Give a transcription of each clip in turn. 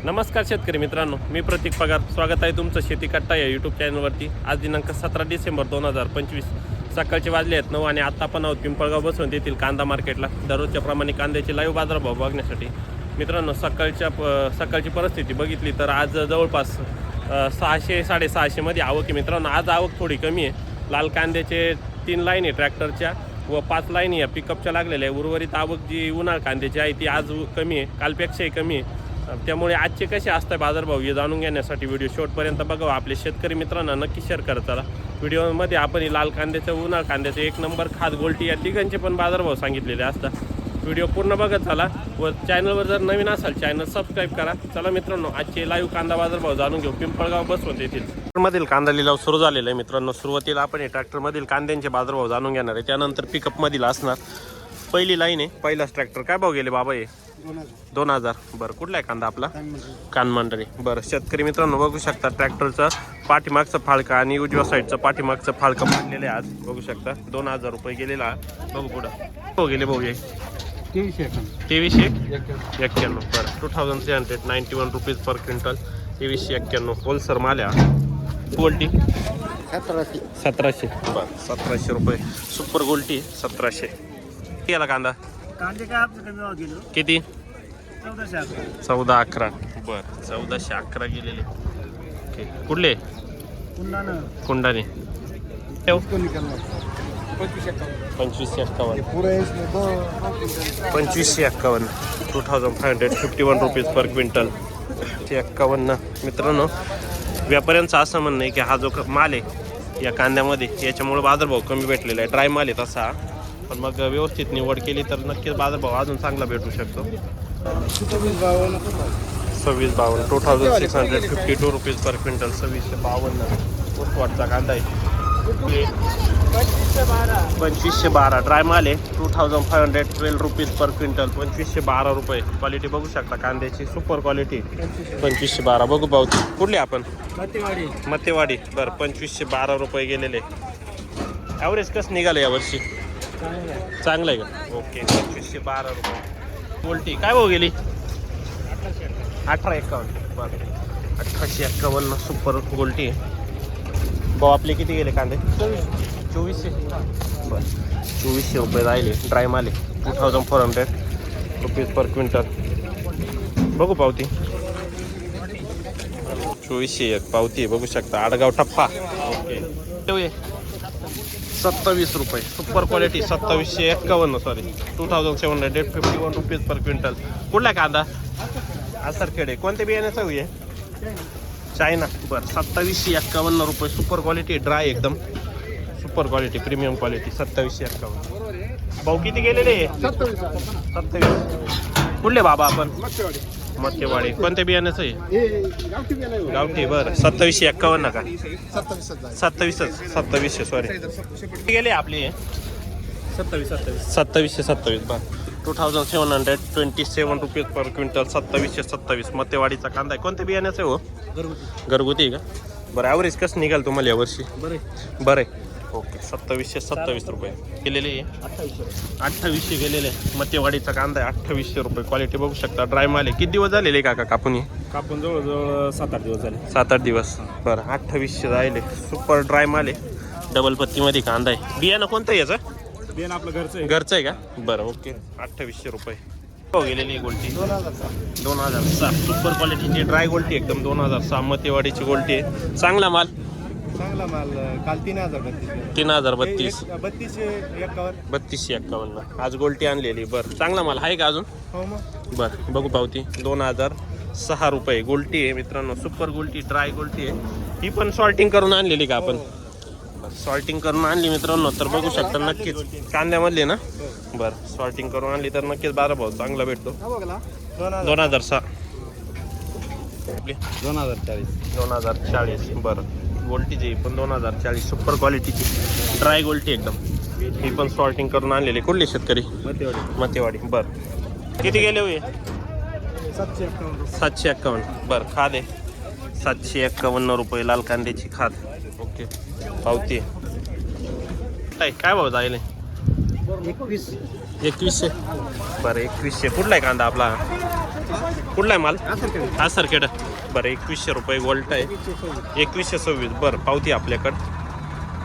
नमस्कार शेतकरी मित्रांनो, मी प्रतीक पगार. स्वागत आहे तुमचं शेती कट्टा या यूट्यूब चॅनलवरती. आज दिनांक 17 डिसेंबर 2025 सकाळचे वाजले आहेत 9 आणि आता आपण आहोत पिंपळगाव बसवंत येथील कांदा मार्केटला. दररोजच्या प्रमाणे कांद्याचे लाईव्ह बाजारभाव बघण्यासाठी. मित्रांनो, सकाळची परिस्थिती बघितली तर आज जवळपास 600-650 मध्ये आवक आहे. मित्रांनो, आज आवक थोडी कमी आहे. लाल कांद्याचे 3 लाईन आहे ट्रॅक्टरच्या व 5 लाईन या पिकअपच्या लागलेल्या आहे. उर्वरित आवक जी उन्हाळ कांद्याची आहे ती आज कमी आहे, कालपेक्षाही कमी आहे. त्यामुळे आजचे कसे असतात बाजारभाव हे जाणून घेण्यासाठी व्हिडिओ शेवटपर्यंत बघावा. आपले शेतकरी मित्रांना नक्की शेअर करत चला. व्हिडिओमध्ये आपण लाल कांद्याचं, उन्हाळ कांद्याचं, 1 नंबर, खाद, गोल्टी या तिघांचे पण बाजारभाव सांगितलेले असतात. व्हिडिओ पूर्ण बघत चला व चॅनलवर जर नवीन असाल चॅनल सबस्क्राईब करा. चला मित्रांनो, आजचे लाईव्ह कांदा बाजारभाव जाणून घेऊ. पिंपळगाव बसवंत येथील मधील कांदा लिलाव सुरू झालेला आहे. मित्रांनो, सुरुवातीला आपण ट्रॅक्टरमधील कांद्यांचे बाजारभाव जाणून घेणार आहे, त्यानंतर पिकअपमधील असणार. पहिली लाईन आहे, पहिलाच ट्रॅक्टर. काय भाव गेले बाबा? हे 2000. बरं, कुठला आहे कांदा आपला? कानमंडळी. बरं, शेतकरी मित्रांनो बघू शकता ट्रॅक्टरचं पाठीमागचं फाळका आणि उजव्या साईडचं पाठीमागचं फाळकं मांडलेलं आहे. आज बघू शकता 2000 रुपये गेलेला. बघू पुढं हो गेले भाऊ. हे 2391. बरं, 2391 रुपीज पर क्विंटल. 2391 होलसर माल्या. गोल्टी 1700. बरं, 1700 रुपये. सुपर गोल्टी 1700. केला कांदा कांदे काय आपलं कमी भाव गेलो किती? 1411. बरं, 1411 गेलेले. ओके, कुठले? कुंडाने. 2551. 2551. 2551 रुपीज पर क्विंटल. 51. मित्रांनो, व्यापाऱ्यांचं असं म्हणणं आहे की हा जो माल आहे या कांद्यामध्ये याच्यामुळे बाजारभाव कमी भेटलेला आहे. ड्राय माल आहे तसा, पण मग व्यवस्थित निवड केली तर नक्कीच बाजारभाव अजून चांगला भेटू शकतो. 2652. 2652 रुपीज पर क्विंटल. 2652 उस्वाटचा कांदा आहे. 2512 ड्राय माल आहे. 2512 रुपीज पर क्विंटल. 2512 रुपये. क्वालिटी बघू शकता कांद्याची, सुपर क्वालिटी. 2512 बघू पावती. कुठली आपण? मतेवाडी. बरं, 2512 रुपये गेलेले. ॲव्हरेज कसं निघालं यावर्षी? चांगलं आहे का? ओके. 2512 रुपये. गोल्टी काय भाव गेली? 1851. बरं, 1851 सुपर गोल्टी आहे. भाऊ आपले किती गेले कांदे? 2400. बरं, 2400 रुपये राहिले. ड्राय माले 2400 रुपीज पर क्विंटल. बघू पावती. 2401 पावती बघू शकता. आडगाव टप्पा. ओके. 27 रुपये. Super quality. 2751. सॉरी, 2751 रुपीज पर क्विंटल. कुठला कांदा? आसरखेडे. कोणत्या बियाण्याचा आहे? चायना. बरं, 2751 रुपये. Super quality. ड्राय एकदम सुपर क्वालिटी, प्रीमियम क्वालिटी. 2751. भाऊ किती गेलेले? 27. कुठले बाबा आपण? मत्यवाडी. कोणत्या बियाण्याचं आहे? गावठी. बरं, 2751 का? 2700. सॉरी, किती गेले आपले? 2727. बरं, 2727 रुपीज पर क्विंटल. 2727. मतेवाडीचा कांदा आहे. कोणत्या बियाण्याचं आहे हो? घरगुती आहे का? बरं, ॲव्हरेज कसं निघाल तुम्हाला यावर्षी? बरं आहे. ओके. 2727 रुपये गेलेले. 2800 गेलेले. मतेवाडीचा कांदा आहे. 2800 रुपये. क्वालिटी बघू शकता. ड्राय माल आहे. किती दिवस झालेले काका कापून? कापून जवळजवळ 7-8 दिवस झाले. 7-8 दिवस. बरं, 2800 राहिले. सुपर ड्राय माल आहे. डबल पत्तीमध्ये कांदा आहे. बियाणं कोणतं आहे याचं? बियाणं आपलं घरचं आहे का? बरं, ओके. 2800 रुपये. हो गेलेली गोल्टी 2006. सुपर क्वालिटीची ड्राय गोल्टी एकदम. 2006 मतेवाडीची गोल्टी आहे. चांगला माल काल 3032. 3251. आज गोल्टी आणलेली. बरं, चांगला माल आहे का अजून? बरं, बघू पावती. 2006 रुपये गोल्टी आहे मित्रांनो. सुपर गोल्टी, ड्राय गोल्टी आहे. ही पण सॉर्टिंग करून आणलेली का आपण? सॉर्टिंग करून आणली मित्रांनो, तर बघू शकता नक्कीच कांद्यामधली ना. बरं, सॉर्टिंग करून आणली तर नक्कीच बाजारभाव चांगला भेटतो. 2006. 2040. बरं, गोल्टीची पण 2040. सुपर क्वालिटीची ड्राय गोल्टी एकदम. ही पण सॉर्टिंग करून आणलेली. कुठली शेतकरी? मतेवाडी. बरं, किती गेले होय? 751. बरं, खाद आहे 751 रुपये. लाल कांद्याची खाद. ओके, पावती. काय भाव जाईल? 21. 2100. बरं, 2100. कुठला आहे कांदा आपला? कुठला आहे माल हा सरखेड बरं 2100 रुपये गोल्ट आहे 2126 बरं पावती आपल्याकडं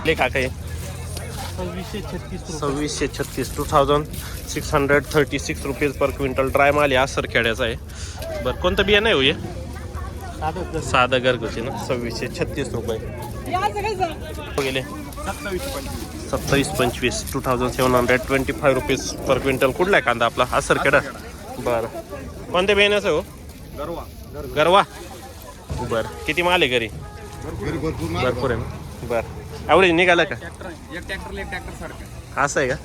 ले का काय 2636 2636 रुपीज पर क्विंटल ड्राय माल आहे सरखेड्याचा आहे बरं कोणतं बियाणं आहे हो हे साधं घरगुती ना 2636 रुपये गेले 2725 2725 रुपीज पर क्विंटल कुठला आहे कांदा आपला हा सरखेडा बरं कोणत्या बियाण्याचं हो गरवा बरं किती माल आहे घरी भरपूर आहे ना बरं एवढे निघालं का असं आहे का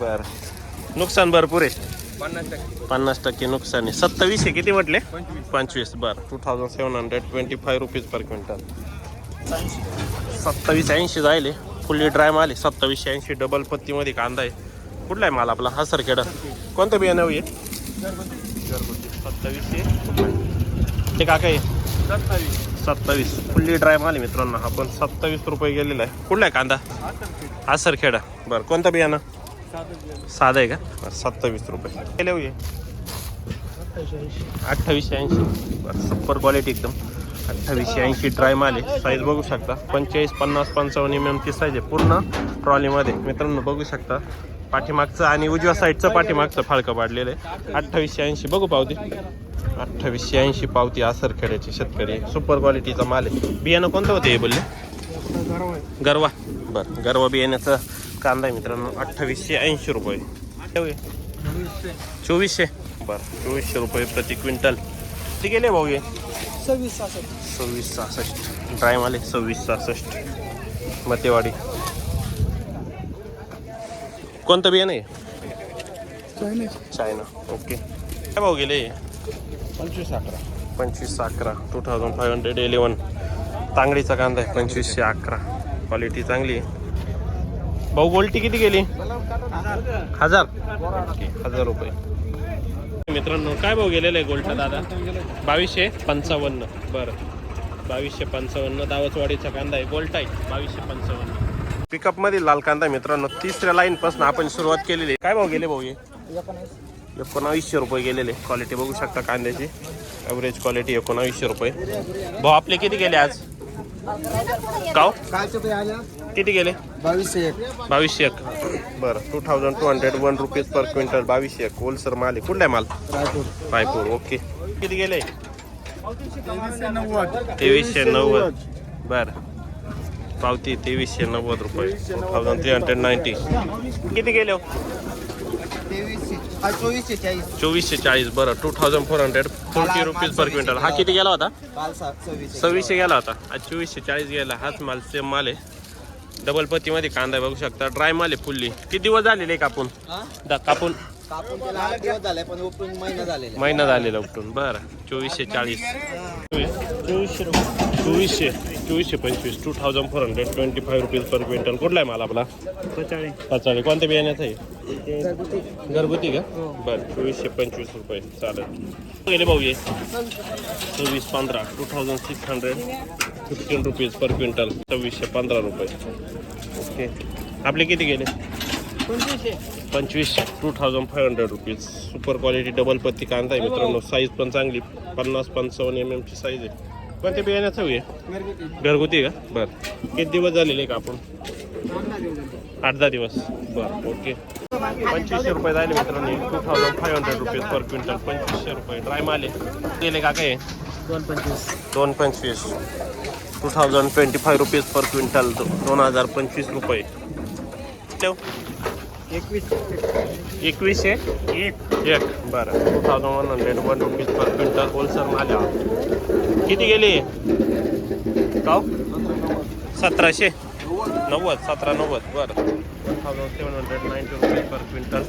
बरं नुकसान भरपूर आहे 50% नुकसान आहे 2700 किती म्हटले 25 बरं 2725 रुपीज पर क्विंटल 2780 जायले फुल्ली ड्राय माल आहे 2780 डबल पत्तीमध्ये कांदा आहे कुठला आहे माल आपला हा सरखेडा कोणतं बियाणं आहे घरगुती 2700 ते काका आहे 27 फुल्ली ड्राय माल आहे मित्रांनो हा पण 27 रुपये गेलेला आहे कुठला आहे कांदा हा सरखेडा बरं कोणतं बियाणं साधं आहे का 27 रुपये गेले होईल 2880 बरं सुपर क्वालिटी एकदम 2880 ड्राय माल आहे साईज बघू शकता 45 50 55 mm साईज आहे पूर्ण ट्रॉलीमध्ये मित्रांनो बघू शकता पाठीमागचं आणि उजव्या साईडचं पाठीमागचं फाळकं पाडलेलं आहे 2880 बघू पावती 2880 पावती सरखेड्याची शेतकरी सुपर क्वालिटीचा माल आहे बियाणं कोणतं होते हे बोलले गरवा बरं गरवा बियाण्याचं कांदा आहे मित्रांनो 2880 रुपये 2400 बरं 2400 रुपये प्रति क्विंटल किती गेले भाऊ हे 2666 ड्राय माल आहे 2666 मतेवाडी कोणतं बियाणं आहे चायना ओके काय भाऊ गेले 2511 2511 तांगडीचा कांदा आहे 2511 क्वालिटी चांगली आहे भाऊ गोल्टी किती गेली 1000 रुपये मित्रांनो काय भाऊ गेलेलं आहे गोल्टा दादा 2255 बरं 2255 दावचवाडीचा कांदा आहे गोल्टा आहे 2255 पिकअप मध्ये लाल कांदा मित्रांनो तिसऱ्या लाईन पासून आपण सुरुवात केलेली काय भाऊ गेले भाऊ हे 1900 रुपये गेलेले क्वालिटी बघू शकता कांद्याची ॲव्हरेज क्वालिटी 1900 रुपये भाऊ आपले किती गेले आज काव किती गेले 2201 बरं 2201 रुपीज पर क्विंटल 2201 होलसेल माल आहे कुठला आहे माल रायपूर ओके किती गेले 2390 बरं पावती 2390 रुपये 2390 किती गेले 2440 बरं 2440 रुपीज पर क्विंटल हा किती गेला होता 2600 गेला होता आज 2440 गेला हाच माल सेम माल आहे डबल पत्तीमध्ये कांदा बघू शकता ड्राय माल आहे फुल्ली किती दिवस झालेले कापून कापून महिना झालेला उपटून बरं 2440 2425 2425 रुपीज पर क्विंटल कुठला आहे माल आपला पचाळी कोणत्या बियाण्याचा आहे घरगुती का बरं 2425 रुपये चालेल गेले भाऊ ये 2615 2615 रुपीज पर क्विंटल 2615 रुपये ओके आपले किती गेले 2500 2500 रुपीज सुपर क्वालिटी डबल पत्ती कांदा आहे मित्रांनो साईज पण चांगली 50-55 mm ची साईज आहे कोणत्या बियाण्याचं आहे घरगुती का बरं किती दिवस झालेले का आपण 8-10 दिवस बरं ओके 2500 रुपये झाले मित्रांनो 2500 रुपीज पर क्विंटल 2500 रुपये ड्राय माल आहे गेले का काय 225 2025 रुपीज पर क्विंटल 2025 रुपये 2100 एक बरं 2101 रुपीज पर क्विंटल होलसेल माल किती गेले का 1790 बरं 1790 रुपीज पर क्विंटल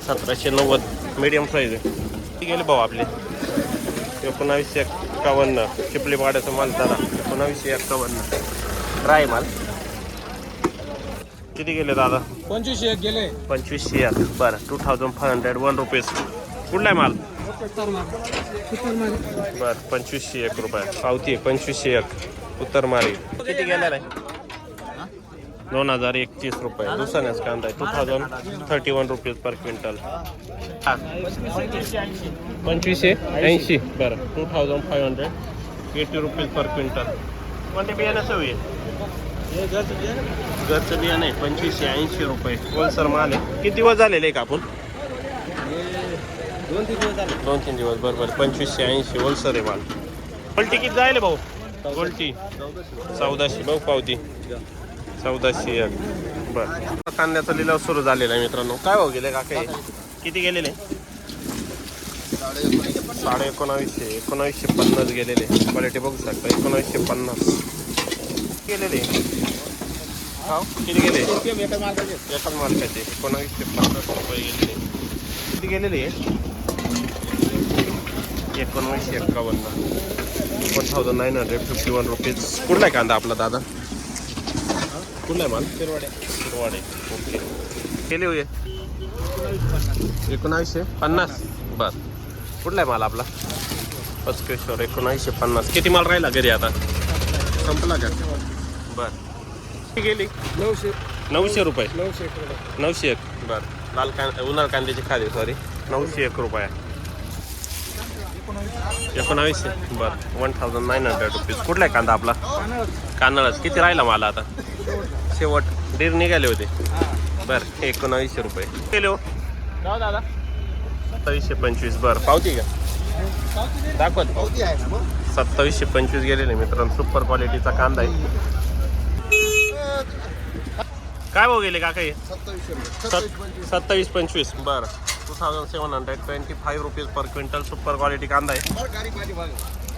1790 मीडियम साईज आहे किती गेले भाऊ आपले 1951 चिपली पाड्याचा माल दादा 1951 ड्राय माल किती गेले दादा 2500 गेले 2500 बरं 2501 रुपीज कुठला आहे माल बरं 2501 रुपये पावती 2501 उत्तर मारी किती गेलेला आहे 2031 रुपये. दुसऱ्याच कांदा आहे 2031 रुपीज पर क्विंटल. 2580 बरं 2580 रुपीज पर क्विंटल. कोणते बियाण्याचं हवी आहे? घरचं बियाणं आहे 2580 रुपये. होलसेल माल आहे. किती दिवस झालेले आहे का आपण? 2-3 दिवस बरोबर. 2580 होलसेल आहे माल. गोल्टी किती जायले भाऊ? गोल्टी 1400 भाऊ पावती 1401. बरं कांद्याचा लिलाव सुरू झालेला आहे मित्रांनो. काय भाव गेले का काही? किती गेलेले? 1950 गेलेले. क्वालिटी बघू शकता 1950 गेलेले. हो किती गेले? एकाच मालकाचे 1950 रुपये गेलेले. किती गेलेले? 1951 1951 रुपीज. कुठला आहे कांदा आपला दादा? कुठला आहे माल? शिरवाडे. ओके केले होय 1950. बरं कुठला आहे माल आपला? पचकेश्वर 1950. किती माल राहिला घरी आता? संपला का? बरं किती गेली? 900 रुपये. 901. बरं लाल उन्हाळ कांद्याची खाली सॉरी 901 रुपये. 1900. बरं 1900 रुपीज. कुठला आहे कांदा आपला? कान्हाळच. किती राहिला मला आता? शेवट 1.5 निघाले होते. बरं 1900 रुपये केले हो दादा. 2725. बरं पावती का दाखवत? 2725 गेलेले मित्रांनो. सुपर क्वालिटीचा कांदा आहे. काय भाव गेले का काही? 2725. बरं 2725 रुपीज पर क्विंटल. सुपर क्वालिटी कांदा आहे.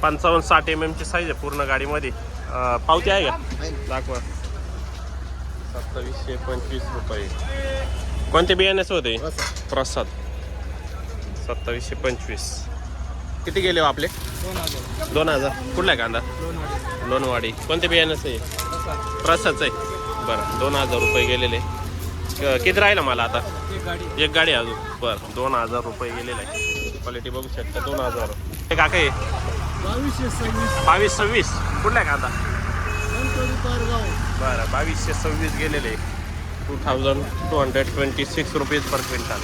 55-60 mm ची साईज आहे पूर्ण गाडीमध्ये. पावती आहे का? दाखवा. 2725 रुपये. कोणते बियाण्याचं होते? प्रसाद 2725. किती गेले हो आपले? 2000. कुठला आहे कांदा? लोणवाडी. कोणते बियाण्याचं आहे? प्रसादचं आहे. बरं 2000 रुपये गेलेले. किती राहिलं मला आता? एक गाडी अजून. बरं 2000 रुपये गेलेलं आहे. क्वालिटी बघू शकता 2000. हे का काही? 2226. कुठला आहे कांदा? बरं 2226 गेलेले. 2226 रुपीज पर क्विंटल.